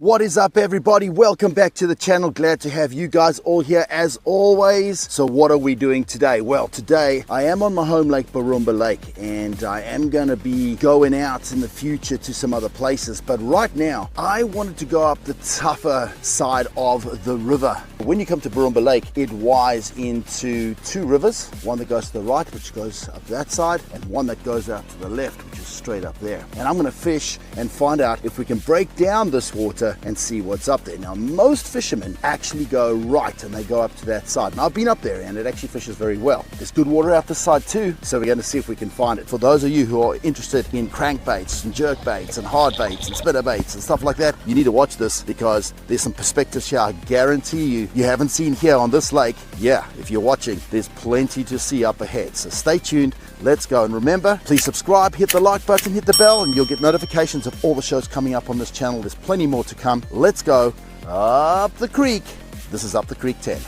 What is up, everybody? Welcome back to the channel. Glad to have you guys all here as always. So what are we doing today? Well, today I am on my home lake, Borumba Lake, and I am going to be going out in the future to some other places. But right now I wanted to go up the tougher side of the river. When you come to Borumba Lake, it winds into two rivers, one that goes to the right, which goes up that side, and one that goes out to the left, which is straight up there. And I'm going to fish and find out if we can break down this water and see what's up there. Now, most fishermen actually go right and they go up to that side. And I've been up there and it actually fishes very well. There's good water out this side too, so we're going to see if we can find it. For those of you who are interested in crankbaits and jerk baits and hard baits and spinner baits and stuff like that, you need to watch this because there's some perspectives here I guarantee you haven't seen here on this lake. Yeah, if you're watching, there's plenty to see up ahead. So stay tuned. Let's go. And remember, please subscribe, hit the like button, hit the bell, and you'll get notifications of all the shows coming up on this channel. There's plenty more to come. Let's go up the creek. This is Up the Creek 10.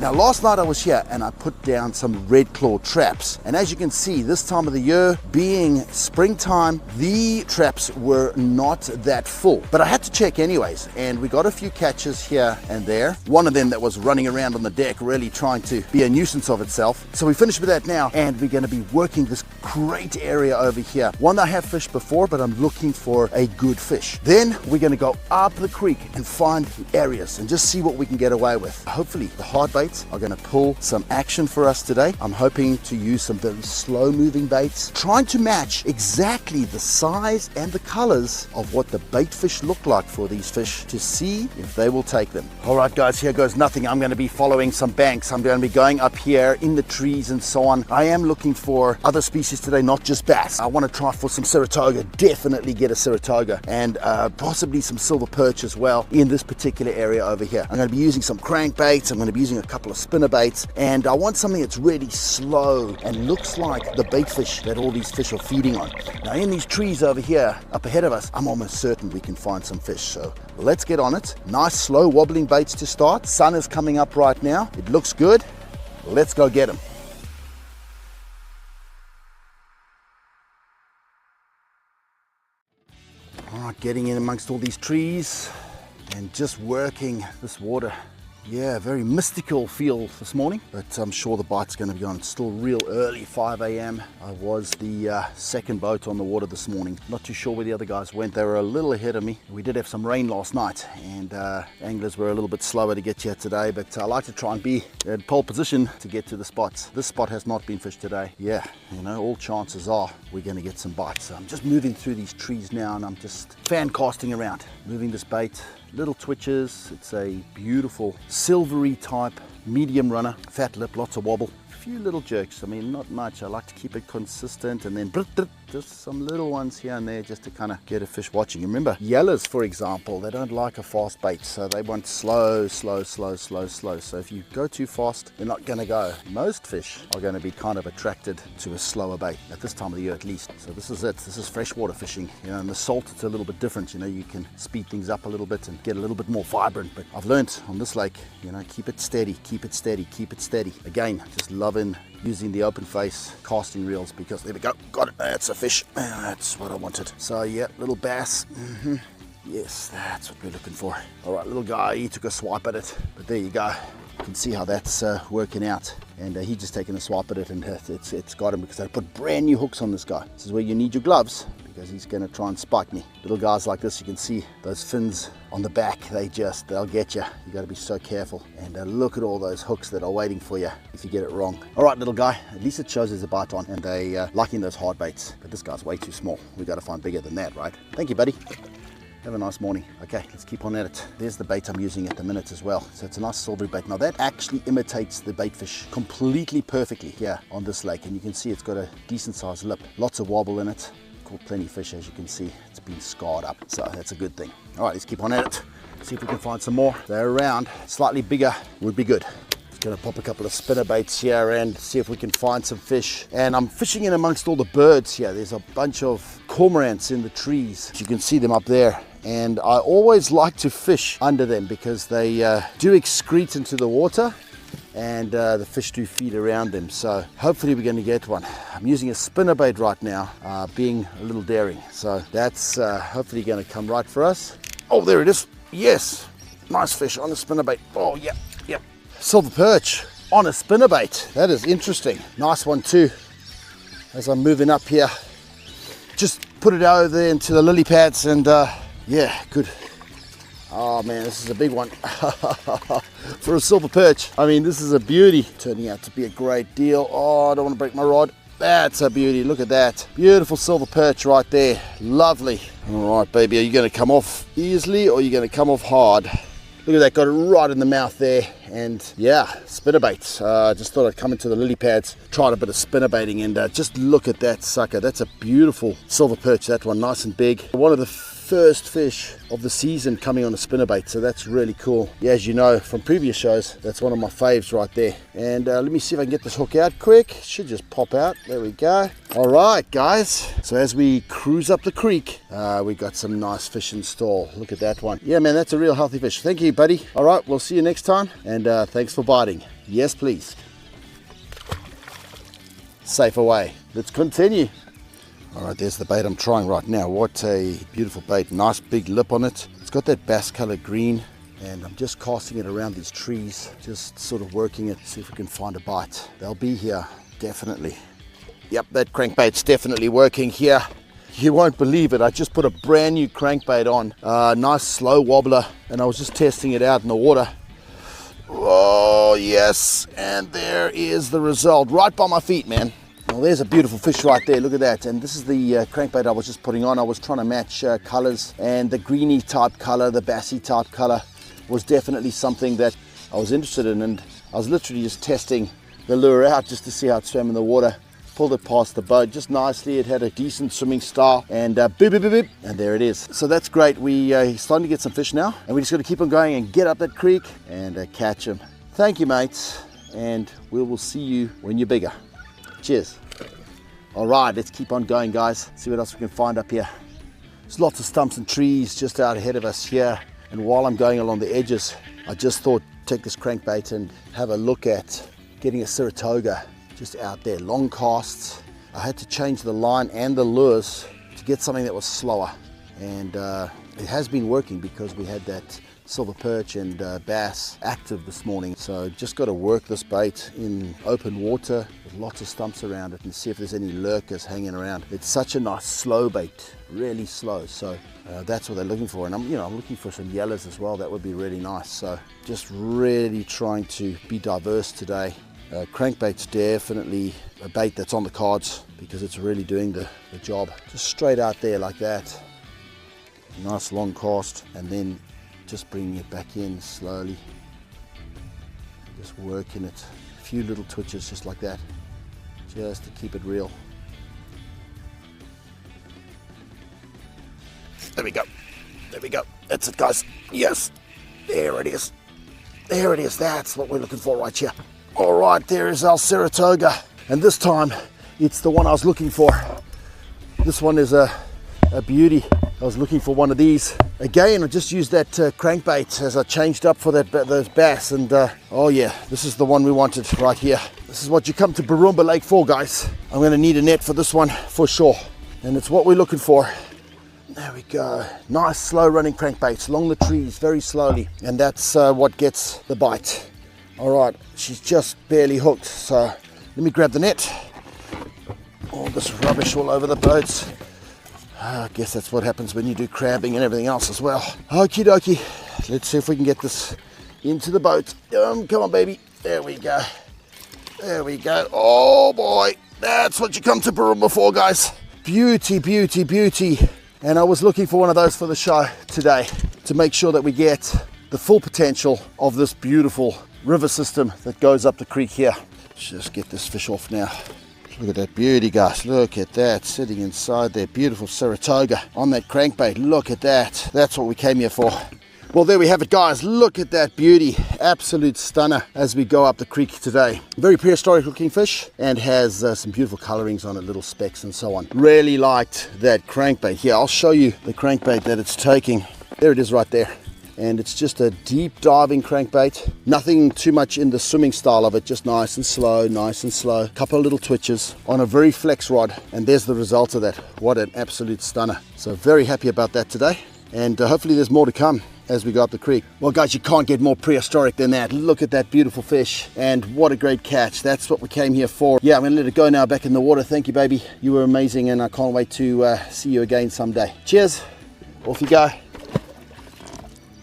Now, last night I was here and I put down some red claw traps, and as you can see, this time of the year being springtime, the traps were not that full, but I had to check anyways, and we got a few catches here and there. One of them that was running around on the deck really trying to be a nuisance of itself, so we finished with that now, and we're going to be working this great area over here, one that I have fished before, but I'm looking for a good fish. Then we're going to go up the creek and find areas and just see what we can get away with. Hopefully the hard baits are going to pull some action for us today. I'm hoping to use some very slow moving baits, trying to match exactly the size and the colors of what the bait fish look like for these fish to see if they will take them. All right guys, here goes nothing. I'm going to be following some banks. I'm going to be going up here in the trees and so on. I am looking for other species today, not just bass. I want to try for some Saratoga, definitely get a Saratoga, and possibly some silver perch as well in this particular area over here. I'm going to be using some crankbaits. I'm going to be using a couple of spinner baits, and I want something that's really slow and looks like the bait fish that all these fish are feeding on. Now in these trees over here up ahead of us, I'm almost certain we can find some fish, so let's get on it. Nice slow wobbling baits to start. Sun is coming up right now. It looks good. Let's go get them. All right, getting in amongst all these trees and just working this water. Yeah, very mystical feel this morning, but I'm sure the bite's going to be on. It's still real early, 5 a.m. I was the second boat on the water this morning. Not too sure where the other guys went. They were a little ahead of me. We did have some rain last night, and anglers were a little bit slower to get here today, but I like to try and be in pole position to get to the spots. This spot has not been fished today. Yeah, you know, all chances are we're going to get some bites. So I'm just moving through these trees now, and I'm just fan casting around, moving this bait. Little twitches. It's a beautiful silvery type medium runner, fat lip, lots of wobble, a few little jerks. I mean, not much. I like to keep it consistent, and then just some little ones here and there just to kind of get a fish watching. Remember, yellows, for example, they don't like a fast bait, so they want slow. So if you go too fast, they're not going to go. Most fish are going to be kind of attracted to a slower bait at this time of the year at least. So this is it. This is freshwater fishing. You know, in the salt it's a little bit different. You know, you can speed things up a little bit and get a little bit more vibrant. But I've learned on this lake, you know, keep it steady, keep it steady, keep it steady. Again, just loving using the open face casting reels, because there we go, got it. That's a fish. That's what I wanted. So yeah, little bass. Yes, that's what we're looking for. All right, little guy, he took a swipe at it, but there you go. You can see how that's working out, and he just taken a swipe at it, and it's got him, because I put brand new hooks on this guy. This is where you need your gloves, because he's going to try and spike me. Little guys like this, you can see those fins on the back, they'll get you. You got to be so careful, and look at all those hooks that are waiting for you if you get it wrong. All right, little guy, at least it shows there's a bite on, and they liking those hard baits, but this guy's way too small. We got to find bigger than that, right? Thank you, buddy. Have a nice morning. Okay, let's keep on at it. There's the bait I'm using at the minute as well. So it's a nice silvery bait. Now that actually imitates the bait fish completely perfectly here on this lake. And you can see it's got a decent sized lip. Lots of wobble in it. Caught plenty of fish, as you can see. It's been scarred up, so that's a good thing. All right, let's keep on at it. See if we can find some more. They're around, slightly bigger would be good. Just gonna pop a couple of spinner baits here and see if we can find some fish. And I'm fishing in amongst all the birds here. There's a bunch of cormorants in the trees. You can see them up there. And I always like to fish under them because they do excrete into the water, and the fish do feed around them. So hopefully we're going to get one. I'm using a spinnerbait right now, being a little daring. So that's hopefully going to come right for us. Oh, there it is. Yes, nice fish on a spinnerbait. Oh, yeah, yeah. Silver perch on a spinnerbait. That is interesting. Nice one too. As I'm moving up here, just put it over there into the lily pads, and yeah, good. Oh man, this is a big one. For a silver perch. I mean, this is a beauty. Turning out to be a great deal. Oh, I don't want to break my rod. That's a beauty. Look at that. Beautiful silver perch right there. Lovely. All right, baby. Are you going to come off easily, or are you going to come off hard? Look at that. Got it right in the mouth there. And yeah, spinnerbait. Just thought I'd come into the lily pads, tried a bit of spinnerbaiting, and just look at that sucker. That's a beautiful silver perch. That one, nice and big. One of the first fish of the season coming on a spinnerbait, so that's really cool. Yeah, as you know from previous shows, that's one of my faves right there. And let me see if I can get this hook out quick. Should just pop out. There we go. All right, guys, so as we cruise up the creek, we got some nice fish in store. Look at that one. Yeah, man, that's a real healthy fish. Thank you, buddy. All right, we'll see you next time, and thanks for biting. Yes, please. Safe away. Let's continue. All right, there's the bait I'm trying right now. What a beautiful bait. Nice big lip on it. It's got that bass color green, and I'm just casting it around these trees, just sort of working it, see if we can find a bite. They'll be here, definitely. Yep, that crankbait's definitely working here. You won't believe it, I just put a brand new crankbait on. Nice slow wobbler, and I was just testing it out in the water. Oh, yes, and there is the result, right by my feet, man. Well, there's a beautiful fish right there. Look at that. And this is the crankbait I was just putting on. I was trying to match colors, and the greeny type color, the bassy type color was definitely something that I was interested in. And I was literally just testing the lure out just to see how it swam in the water. Pulled it past the boat just nicely. It had a decent swimming style, and boop, boop, boop, boop, and there it is. So that's great. We're starting to get some fish now, and we just got to keep on going and get up that creek and catch them. Thank you, mates, and we will see you when you're bigger. Cheers. All right, let's keep on going, guys. See what else we can find up here. There's lots of stumps and trees just out ahead of us here. And while I'm going along the edges, I just thought take this crankbait and have a look at getting a Saratoga just out there. Long casts. I had to change the line and the lures to get something that was slower. And it has been working because we had that silver perch and bass active this morning. So just got to work this bait in open water with lots of stumps around it and see if there's any lurkers hanging around. It's such a nice slow bait, really slow. So that's what they're looking for. And I'm looking for some yellows as well. That would be really nice. So just really trying to be diverse today. Crankbait's definitely a bait that's on the cards because it's really doing the job. Just straight out there like that. Nice long cast, and then just bringing it back in slowly, just working it, a few little twitches just like that, just to keep it real. There we go, there we go, that's it, guys. Yes, there it is, there it is. That's what we're looking for right here. All right, there is our Saratoga, and this time it's the one I was looking for. This one is a beauty. I was looking for one of these. Again, I just used that crankbait as I changed up for those bass, and oh yeah, this is the one we wanted right here. This is what you come to Borumba Lake for, guys. I'm going to need a net for this one for sure, and it's what we're looking for. There we go. Nice slow running crankbaits along the trees very slowly, and that's what gets the bite. All right, she's just barely hooked, so let me grab the net. All this rubbish all over the boats. I guess that's what happens when you do crabbing and everything else as well. Okie dokie. Let's see if we can get this into the boat. Come on, baby. There we go. There we go. Oh, boy. That's what you come to Borumba for, guys. Beauty, beauty, beauty. And I was looking for one of those for the show today to make sure that we get the full potential of this beautiful river system that goes up the creek here. Let's just get this fish off now. Look at that beauty, guys. Look at that, sitting inside there. Beautiful Saratoga on that crankbait. Look at that. That's what we came here for. Well, there we have it, guys. Look at that beauty. Absolute stunner as we go up the creek today. Very prehistoric looking fish and has some beautiful colorings on it, little specks and so on. Really liked that crankbait. Here, I'll show you the crankbait that it's taking. There it is right there. And it's just a deep diving crankbait. Nothing too much in the swimming style of it, just nice and slow, nice and slow. Couple of little twitches on a very flex rod, and there's the result of that. What an absolute stunner. So very happy about that today, and hopefully there's more to come as we go up the creek. Well, guys, you can't get more prehistoric than that. Look at that beautiful fish, and what a great catch. That's what we came here for. Yeah, I'm gonna let it go now back in the water. Thank you, baby. You were amazing, and I can't wait to see you again someday. Cheers. Off you go.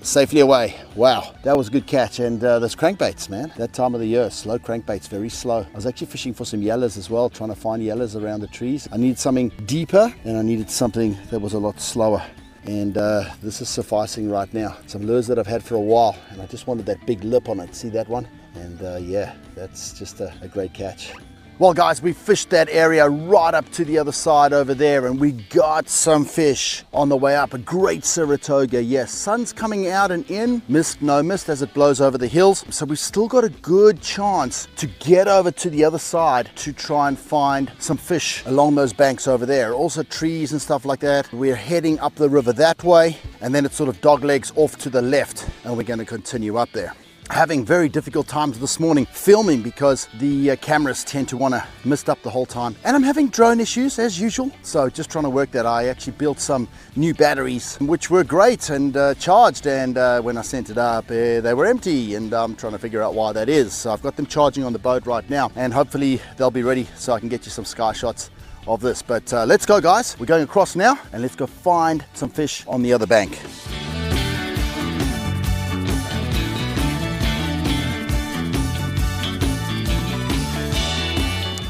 Safely away. Wow, that was a good catch. And those crankbaits, man, that time of the year, slow crankbaits, very slow. I was actually fishing for some yellows as well, trying to find yellows around the trees. I needed something deeper, and I needed something that was a lot slower. And this is sufficing right now. Some lures that I've had for a while, and I just wanted that big lip on it. See that one? And yeah, that's just a great catch. Well, guys, we fished that area right up to the other side over there, and we got some fish on the way up. A great Saratoga. Yes, sun's coming out and in. Mist, no mist as it blows over the hills. So we've still got a good chance to get over to the other side to try and find some fish along those banks over there. Also trees and stuff like that. We're heading up the river that way, and then it sort of doglegs off to the left, and we're going to continue up there. Having very difficult times this morning filming because the cameras tend to want to mist up the whole time, and I'm having drone issues as usual, so just trying to work that. I actually built some new batteries which were great and charged, and when I sent it up they were empty, and I'm trying to figure out why that is. So I've got them charging on the boat right now, and hopefully they'll be ready so I can get you some sky shots of this. But let's go, guys. We're going across now, and let's go find some fish on the other bank.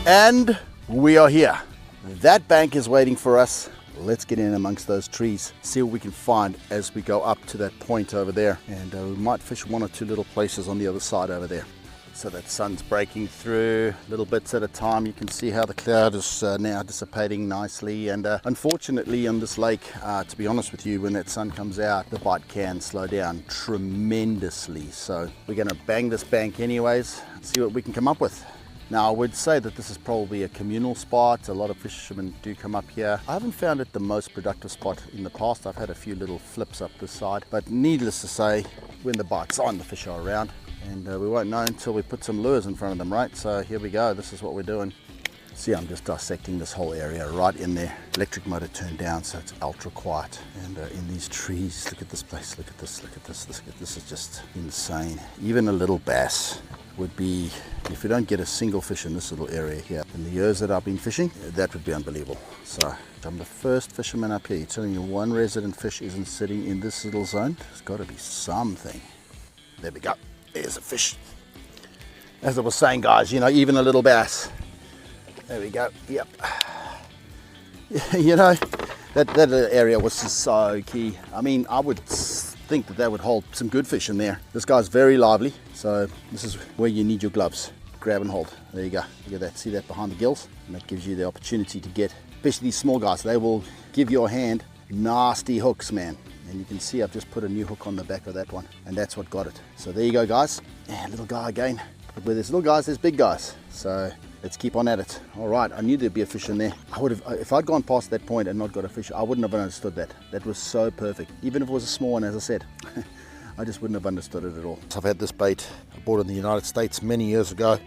And we are here. That bank is waiting for us. Let's get in amongst those trees, see what we can find as we go up to that point over there. And we might fish one or two little places on the other side over there. So that sun's breaking through little bits at a time. You can see how the cloud is now dissipating nicely. And unfortunately on this lake, to be honest with you, when that sun comes out, the bite can slow down tremendously. So we're gonna bang this bank anyways, see what we can come up with. Now, I would say that this is probably a communal spot. A lot of fishermen do come up here. I haven't found it the most productive spot in the past. I've had a few little flips up this side, but needless to say, when the bite's on, the fish are around, and we won't know until we put some lures in front of them, right? So here we go. This is what we're doing. See, I'm just dissecting this whole area right in there. Electric motor turned down, so it's ultra quiet. And in these trees, look at this place, look at this, look at this, look at this. Is just insane. Even a little bass would be, if you don't get a single fish in this little area here, in the years that I've been fishing, that would be unbelievable. So I'm the first fisherman up here. You're telling me one resident fish isn't sitting in this little zone? There's got to be something. There we go. There's a fish. As I was saying, guys, you know, even a little bass. There we go. Yep. You know, that area was just so key. I mean, I would think that that would hold some good fish in there. This guy's very lively, so this is where you need your gloves. Grab and hold. There you go. Look at that. See that behind the gills? And that gives you the opportunity to get, especially these small guys, they will give your hand nasty hooks, man. And you can see I've just put a new hook on the back of that one, and that's what got it. So there you go, guys. Yeah, little guy again. But where there's little guys, there's big guys. So let's keep on at it. All right, I knew there'd be a fish in there. I would have, if I'd gone past that point and not got a fish, I wouldn't have understood that. That was so perfect. Even if it was a small one, as I said, I just wouldn't have understood it at all. I've had this bait. I bought it in the United States many years ago.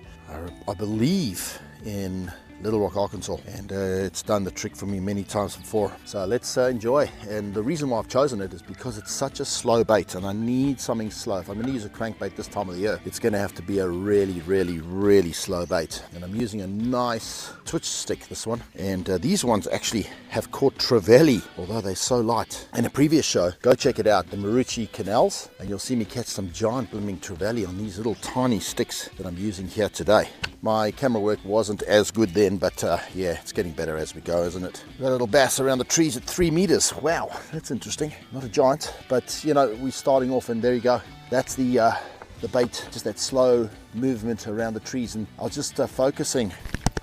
I believe in Little Rock, Arkansas, and it's done the trick for me many times before. So let's enjoy. And the reason why I've chosen it is because it's such a slow bait, and I need something slow. If I'm going to use a crankbait this time of the year, it's going to have to be a really, really, really slow bait. And I'm using a nice twitch stick, this one. And these ones actually have caught trevally, although they're so light. In a previous show, go check it out, the Marucci Canals, and you'll see me catch some giant blooming trevally on these little tiny sticks that I'm using here today. My camera work wasn't as good then, but yeah, it's getting better as we go, isn't it? Got a little bass around the trees at 3 meters. Wow, that's interesting. Not a giant, but you know, we're starting off, and there you go. That's the bait, just that slow movement around the trees. And I was just focusing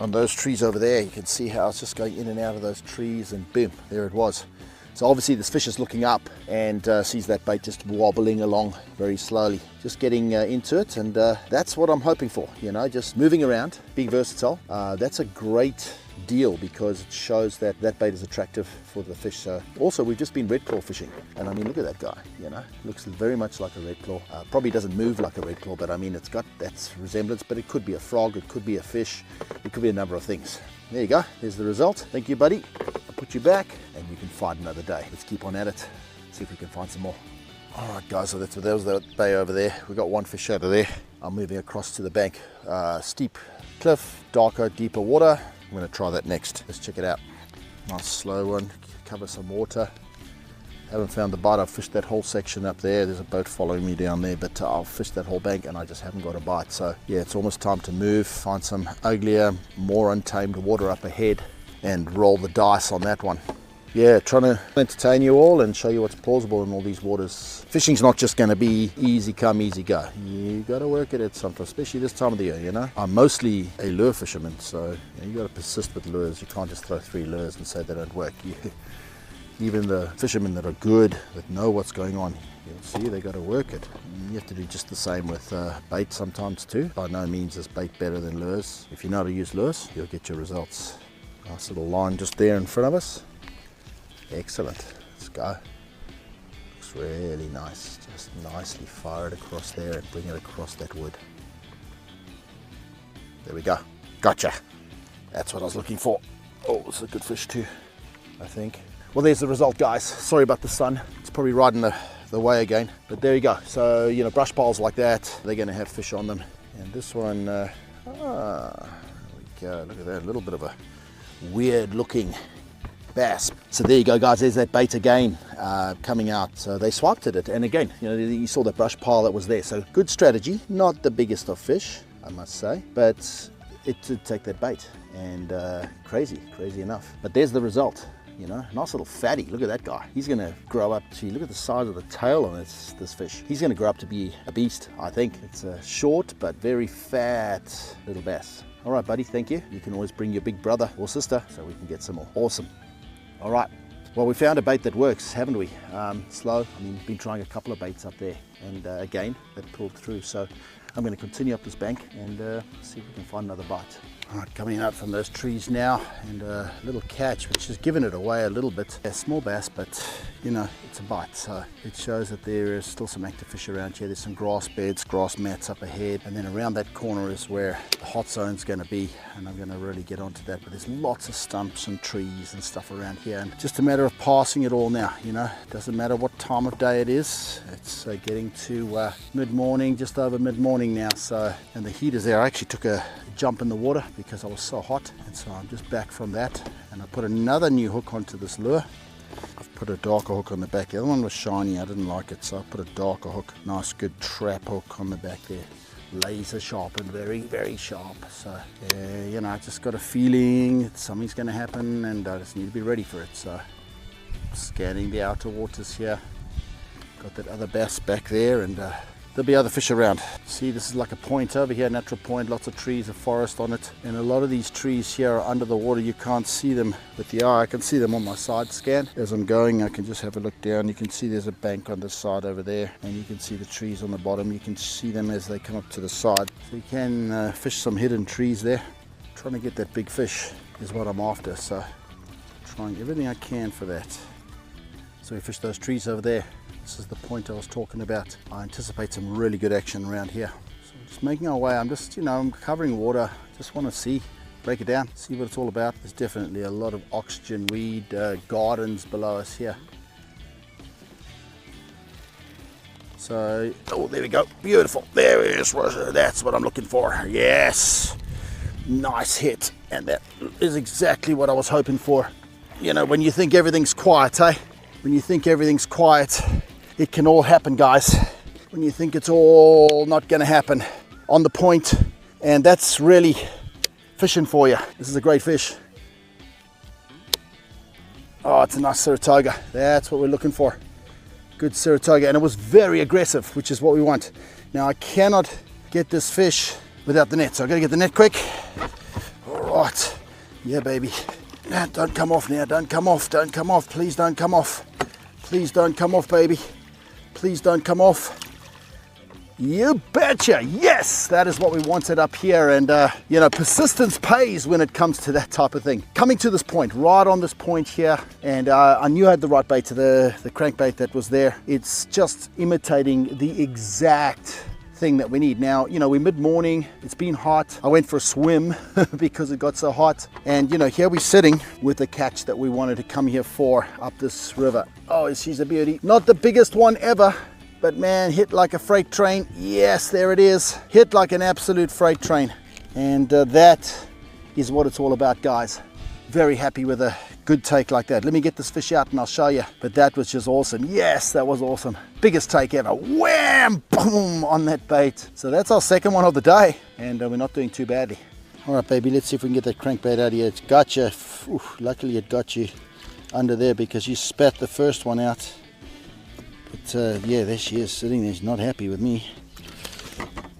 on those trees over there. You can see how it's just going in and out of those trees, and boom, there it was. So obviously this fish is looking up and sees that bait just wobbling along very slowly, just getting into it, and that's what I'm hoping for, you know, just moving around, being versatile. That's a great deal because it shows that that bait is attractive for the fish. So also we've just been red claw fishing, and I mean, look at that guy, you know, looks very much like a red claw. Probably doesn't move like a red claw, but I mean, it's got that resemblance, but it could be a frog, it could be a fish, it could be a number of things. There you go, there's the result. Thank you, buddy. I'll put you back and you can fight another day. Let's keep on at it, see if we can find some more. All right guys, so that was the bay over there. We got one fish out of there. I'm moving across to the bank. Steep cliff, darker, deeper water. I'm going to try that next. Let's check it out. Nice slow one, cover some water. Haven't found the bite. I've fished that whole section up there. There's a boat following me down there, but I've fished that whole bank and I just haven't got a bite. So yeah, it's almost time to move, find some uglier, more untamed water up ahead and roll the dice on that one. Yeah, trying to entertain you all and show you what's plausible in all these waters. Fishing's not just going to be easy come, easy go. You got to work at it sometimes, especially this time of the year, you know. I'm mostly a lure fisherman, so you got to persist with lures. You can't just throw 3 lures and say they don't work. Even the fishermen that are good, that know what's going on, you'll see they got to work it. You have to do just the same with bait sometimes too. By no means is bait better than lures. If you know how to use lures, you'll get your results. Nice little line just there in front of us. Excellent, let's go. Looks really nice. Just nicely fire it across there and bring it across that wood. There we go, gotcha. That's what I was looking for. Oh, it's a good fish too, I think. Well, there's the result, guys. Sorry about the sun. It's probably riding the way again, but there you go. So, you know, brush piles like that, they're gonna have fish on them. And this one, there we go. Look at that, a little bit of a weird looking bass. So there you go, guys, there's that bait again coming out. So they swiped at it, and again, you know, you saw that brush pile that was there. So good strategy, not the biggest of fish, I must say, but it did take that bait, and crazy enough. But there's the result, you know, nice little fatty. Look at that guy. He's gonna grow up to, look at the size of the tail on this fish. He's gonna grow up to be a beast, I think. It's a short but very fat little bass. All right, buddy, thank you. You can always bring your big brother or sister so we can get some more. Awesome. All right, well, we found a bait that works, haven't we? Slow. I mean, been trying a couple of baits up there, and again, that pulled through. So I'm going to continue up this bank and see if we can find another bite. All right, coming out from those trees now, and a little catch, which has given it away a little bit. A small bass, but you know, it's a bite, so it shows that there is still some active fish around here. There's some grass beds, grass mats up ahead, and then around that corner is where the hot zone's going to be, and I'm going to really get onto that. But there's lots of stumps and trees and stuff around here, and just a matter of passing it all now. You know, it doesn't matter what time of day it is. It's getting to mid-morning, just over mid-morning now. So, and the heat is there. I actually took a jump in the water because I was so hot, and so I'm just back from that, and I put another new hook onto this lure. I've put a darker hook on the back. The other one was shiny, I didn't like it, so I put a darker hook. Nice good trap hook on the back there, laser sharp and very sharp. So you know, I just got a feeling that something's going to happen, and I just need to be ready for it. So scanning the outer waters here, got that other bass back there, and there'll be other fish around. See, this is like a point over here, natural point, lots of trees, a forest on it. And a lot of these trees here are under the water. You can't see them with the eye. I can see them on my side scan. As I'm going, I can just have a look down. You can see there's a bank on this side over there, and you can see the trees on the bottom. You can see them as they come up to the side. So you can fish some hidden trees there. Trying to get that big fish is what I'm after. So trying everything I can for that. So we fish those trees over there. This is the point I was talking about. I anticipate some really good action around here. So we're just making our way. I'm just, you know, I'm covering water. Just want to see, break it down, see what it's all about. There's definitely a lot of oxygen weed gardens below us here. So, oh, there we go. Beautiful. There it is. That's what I'm looking for. Yes. Nice hit. And that is exactly what I was hoping for. You know, when you think everything's quiet, eh? When you think everything's quiet, it can all happen, guys. When you think it's all not going to happen, on the point, and that's really fishing for you. This is a great fish. Oh, it's a nice Saratoga. That's what we're looking for. Good Saratoga, and it was very aggressive, which is what we want. Now I cannot get this fish without the net, so I've got to get the net quick. All spot. Yeah, baby. Now, don't come off now. Don't come off. Don't come off. Please don't come off. Please don't come off, baby. Please don't come off. You betcha. Yes, that is what we wanted up here. And, you know, persistence pays when it comes to that type of thing. Coming to this point, right on this point here, and I knew I had the right bait to the crankbait that was there. It's just imitating the exact thing that we need. Now, you know, we're mid-morning, it's been hot. I went for a swim because it got so hot. And, you know, here we're sitting with the catch that we wanted to come here for up this river. Oh, she's a beauty. Not the biggest one ever, but man, hit like a freight train. Yes, there it is. Hit like an absolute freight train. And that is what it's all about, guys. Very happy with a good take like that. Let me get this fish out and I'll show you. But that was just awesome. Yes, that was awesome. Biggest take ever. Wham! Boom! On that bait. So that's our second one of the day. And we're not doing too badly. All right, baby, let's see if we can get that crankbait out of here. It's got you. Oof, luckily it got you under there because you spat the first one out. But yeah, there she is sitting there. She's not happy with me.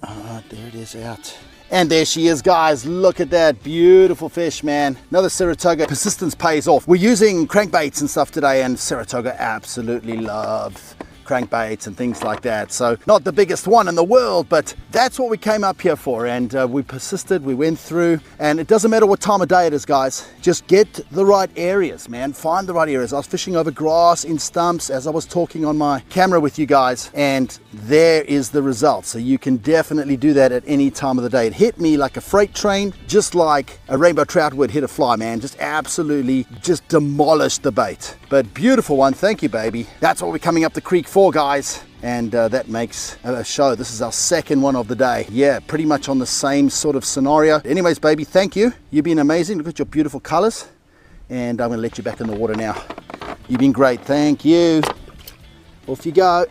Alright, there it is out. And there she is, guys. Look at that beautiful fish, man. Another Saratoga. Persistence pays off. We're using crankbaits and stuff today, and Saratoga absolutely loves crankbaits and things like that. So not the biggest one in the world, but that's what we came up here for. And we persisted, we went through, and it doesn't matter what time of day it is, guys. Just get the right areas, man. Find the right areas. I was fishing over grass, in stumps, as I was talking on my camera with you guys, and there is the result. So you can definitely do that at any time of the day. It hit me like a freight train, just like a rainbow trout would hit a fly, man. Just absolutely just demolished the bait. But beautiful one. Thank you, baby. That's what we're coming up the creek for, guys. And that makes a show. This is our second one of the day. Yeah, pretty much on the same sort of scenario. Anyways, baby, thank you. You've been amazing. Look at your beautiful colors. And I'm gonna let you back in the water now. You've been great. Thank you. Off you go.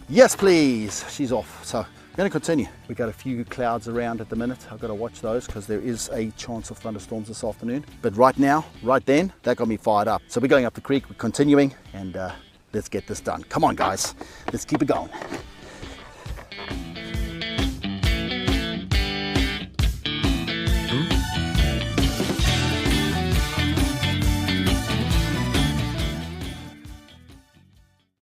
Yes, please. She's off. So I'm going to continue. We've got a few clouds around at the minute. I've got to watch those because there is a chance of thunderstorms this afternoon. But right now, right then, that got me fired up. So we're going up the creek, we're continuing, and let's get this done. Come on, guys. Let's keep it going.